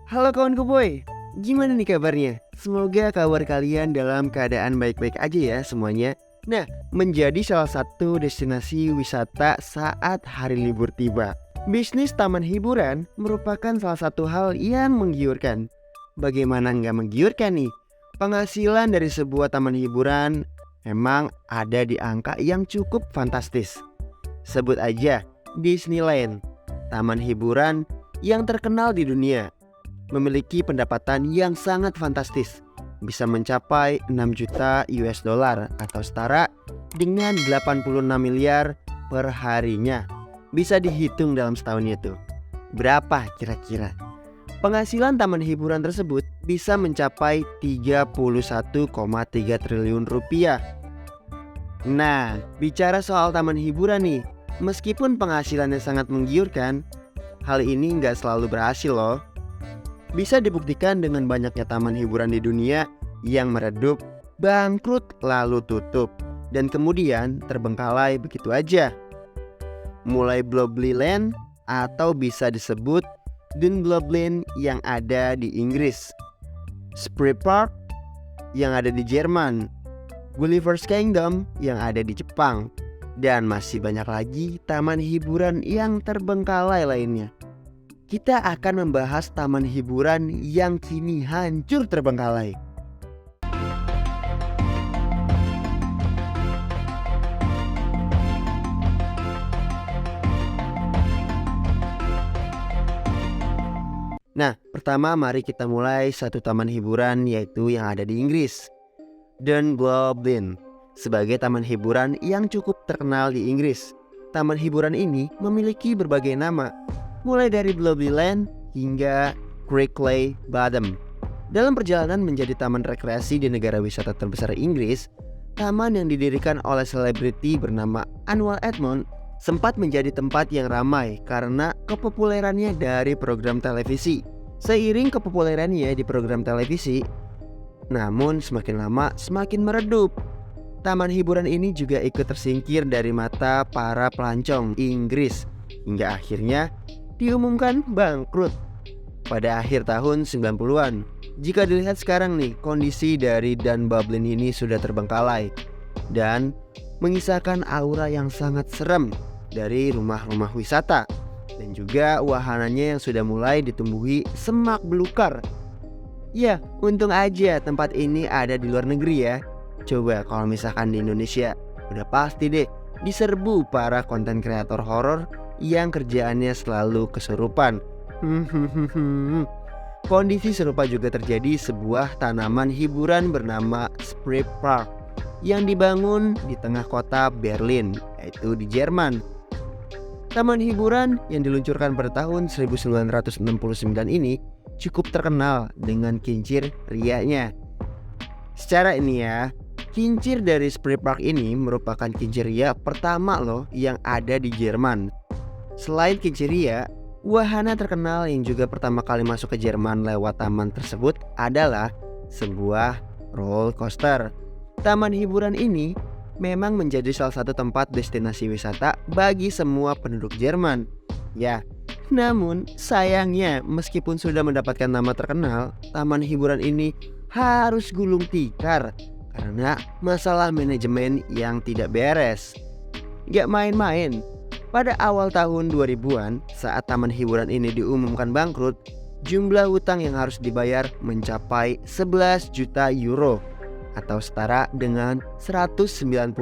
Halo kawan Kuboy, gimana nih kabarnya? Semoga kabar kalian dalam keadaan baik-baik aja ya semuanya. Nah, menjadi salah satu destinasi wisata saat hari libur tiba, bisnis taman hiburan merupakan salah satu hal yang menggiurkan. Bagaimana nggak menggiurkan nih? Penghasilan dari sebuah taman hiburan memang ada di angka yang cukup fantastis. Sebut aja Disneyland, taman hiburan yang terkenal di dunia, memiliki pendapatan yang sangat fantastis, bisa mencapai 6 juta US dollar atau setara dengan 86 miliar per harinya. Bisa dihitung dalam setahun itu. Berapa kira-kira? Penghasilan taman hiburan tersebut bisa mencapai 31,3 triliun rupiah. Nah, bicara soal taman hiburan nih, meskipun penghasilannya sangat menggiurkan, hal ini nggak selalu berhasil loh. Bisa dibuktikan dengan banyaknya taman hiburan di dunia yang meredup, bangkrut lalu tutup, dan kemudian terbengkalai begitu aja. Mulai Bloblyland atau bisa disebut Dunblobland yang ada di Inggris, Spree Park yang ada di Jerman, Gulliver's Kingdom yang ada di Jepang, dan masih banyak lagi taman hiburan yang terbengkalai lainnya. Kita akan membahas taman hiburan yang kini hancur terbengkalai. Nah, pertama mari kita mulai satu taman hiburan yaitu yang ada di Inggris, Dunblobland, sebagai taman hiburan yang cukup terkenal di Inggris. Taman hiburan ini memiliki berbagai nama, mulai dari Bloblyland hingga Crickley Bottom. Dalam perjalanan menjadi taman rekreasi di negara wisata terbesar Inggris, taman yang didirikan oleh selebriti bernama Anwar Edmond sempat menjadi tempat yang ramai karena kepopulerannya dari program televisi. Seiring kepopulerannya di program televisi, namun semakin lama semakin meredup. Taman hiburan ini juga ikut tersingkir dari mata para pelancong Inggris hingga akhirnya diumumkan bangkrut pada akhir tahun 90-an. Jika dilihat sekarang nih, kondisi dari Dunblobland ini sudah terbengkalai dan mengisahkan aura yang sangat serem dari rumah-rumah wisata, dan juga wahananya yang sudah mulai ditumbuhi semak belukar. Ya, untung aja tempat ini ada di luar negeri ya. Coba kalau misalkan di Indonesia, udah pasti deh diserbu para konten kreator horor yang kerjaannya selalu kesurupan. Kondisi serupa juga terjadi sebuah tanaman hiburan bernama Spree Park yang dibangun di tengah kota Berlin, yaitu di Jerman. Taman hiburan yang diluncurkan pada tahun 1969 ini cukup terkenal dengan kincir rianya. Secara ini ya, kincir dari Spree Park ini merupakan kincir ria pertama loh yang ada di Jerman. Selain kincir ria, wahana terkenal yang juga pertama kali masuk ke Jerman lewat taman tersebut adalah sebuah roller coaster. Taman hiburan ini memang menjadi salah satu tempat destinasi wisata bagi semua penduduk Jerman. Ya, namun sayangnya meskipun sudah mendapatkan nama terkenal, taman hiburan ini harus gulung tikar karena masalah manajemen yang tidak beres. Gak main-main. Pada awal tahun 2000-an, saat taman hiburan ini diumumkan bangkrut, jumlah hutang yang harus dibayar mencapai 11 juta euro atau setara dengan 195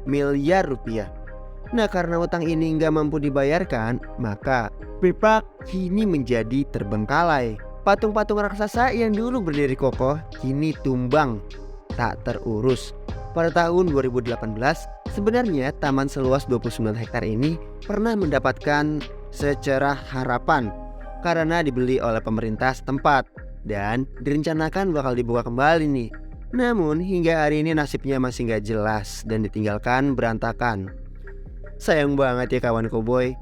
miliar rupiah. Nah, karena hutang ini nggak mampu dibayarkan, maka Spree Park kini menjadi terbengkalai. Patung-patung raksasa yang dulu berdiri kokoh kini tumbang, tak terurus. Pada tahun 2018, sebenarnya taman seluas 29 hektar ini pernah mendapatkan secerah harapan karena dibeli oleh pemerintah setempat dan direncanakan bakal dibuka kembali nih. Namun hingga hari ini nasibnya masih gak jelas dan ditinggalkan berantakan. Sayang banget ya kawan Cowboy.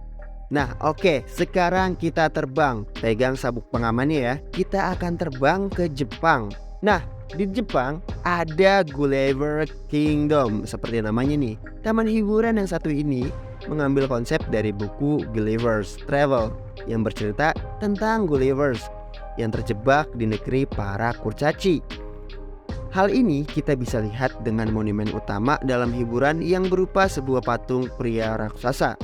Nah oke, sekarang kita terbang. Pegang sabuk pengamannya ya. Kita akan terbang ke Jepang. Nah, di Jepang ada Gulliver's Kingdom seperti namanya nih. Taman hiburan yang satu ini mengambil konsep dari buku Gulliver's Travel yang bercerita tentang Gullivers yang terjebak di negeri para kurcaci. Hal ini kita bisa lihat dengan monumen utama dalam hiburan yang berupa sebuah patung pria raksasa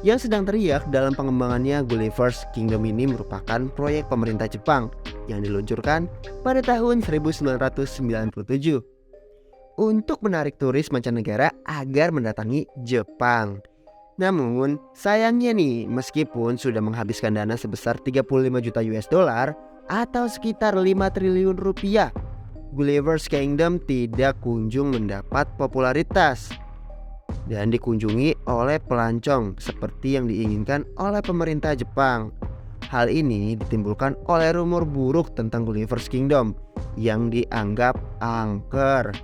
yang sedang teriak dalam pengembangannya. Gulliver's Kingdom ini merupakan proyek pemerintah Jepang yang diluncurkan pada tahun 1997 untuk menarik turis mancanegara agar mendatangi Jepang. Namun sayangnya nih, meskipun sudah menghabiskan dana sebesar 35 juta US dollar atau sekitar 5 triliun rupiah, Gulliver's Kingdom tidak kunjung mendapat popularitas dan dikunjungi oleh pelancong seperti yang diinginkan oleh pemerintah Jepang. Hal ini ditimbulkan oleh rumor buruk tentang Gulliver's Kingdom yang dianggap angker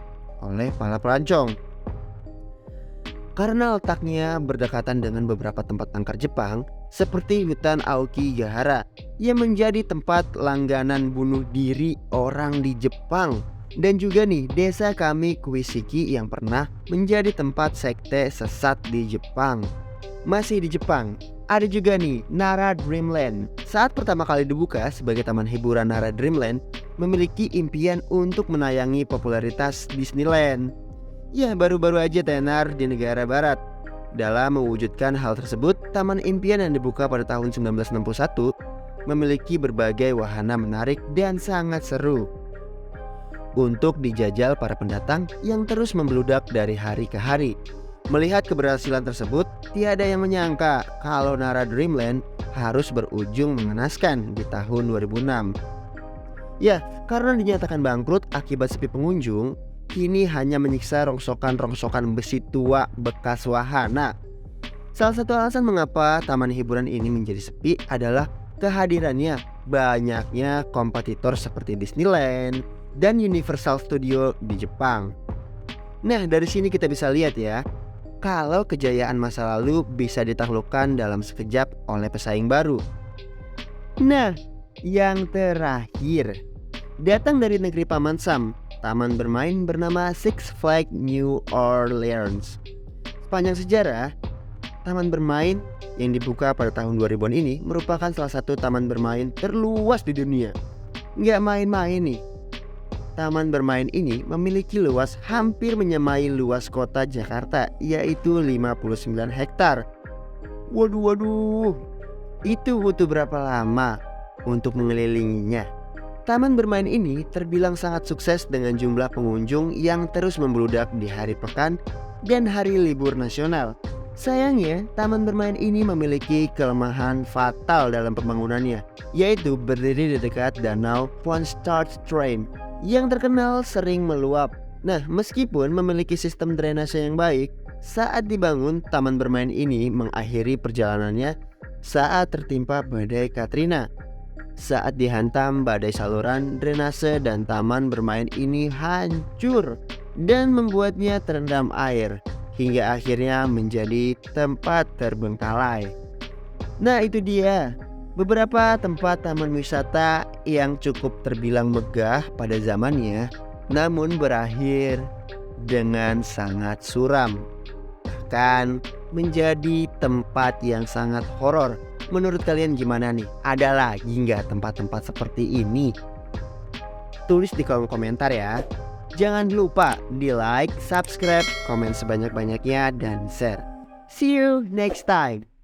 oleh para pelancong. Karena letaknya berdekatan dengan beberapa tempat angker Jepang seperti hutan Aokigahara yang menjadi tempat langganan bunuh diri orang di Jepang, dan juga nih desa Kamikuishiki yang pernah menjadi tempat sekte sesat di Jepang. Masih di Jepang, ada juga nih Nara Dreamland. Saat pertama kali dibuka sebagai taman hiburan, Nara Dreamland memiliki impian untuk menayangi popularitas Disneyland. Ya, baru-baru aja tenar di negara barat. Dalam mewujudkan hal tersebut, Taman Impian yang dibuka pada tahun 1961 memiliki berbagai wahana menarik dan sangat seru untuk dijajal para pendatang yang terus membludak dari hari ke hari. Melihat keberhasilan tersebut, tiada yang menyangka kalau Nara Dreamland harus berujung mengenaskan di tahun 2006. Ya, karena dinyatakan bangkrut akibat sepi pengunjung, kini hanya menyiksa rongsokan-rongsokan besi tua bekas wahana. Salah satu alasan mengapa taman hiburan ini menjadi sepi adalah kehadirannya banyaknya kompetitor seperti Disneyland dan Universal Studio di Jepang. Nah, dari sini kita bisa lihat ya, kalau kejayaan masa lalu bisa ditaklukkan dalam sekejap oleh pesaing baru. Nah, yang terakhir, datang dari negeri Paman Sam, taman bermain bernama Six Flags New Orleans. Sepanjang sejarah, taman bermain yang dibuka pada tahun 2000-an ini merupakan salah satu taman bermain terluas di dunia. Nggak main-main nih. Taman bermain ini memiliki luas hampir menyamai luas kota Jakarta, yaitu 59 hektar. Waduh, itu butuh berapa lama untuk mengelilinginya? Taman bermain ini terbilang sangat sukses dengan jumlah pengunjung yang terus membludak di hari pekan dan hari libur nasional. Sayangnya, taman bermain ini memiliki kelemahan fatal dalam pembangunannya, yaitu berdiri di dekat danau Pontchartrain yang terkenal sering meluap. Nah, meskipun memiliki sistem drainase yang baik, saat dibangun, taman bermain ini mengakhiri perjalanannya saat tertimpa badai Katrina. Saat dihantam badai, saluran drainase dan taman bermain ini hancur dan membuatnya terendam air hingga akhirnya menjadi tempat terbengkalai. Nah, itu dia beberapa tempat taman wisata yang cukup terbilang megah pada zamannya, namun berakhir dengan sangat suram, bahkan menjadi tempat yang sangat horor. Menurut kalian gimana nih? Ada lagi nggak tempat-tempat seperti ini? Tulis di kolom komentar ya. Jangan lupa di like, subscribe, komen sebanyak-banyaknya, dan share. See you next time.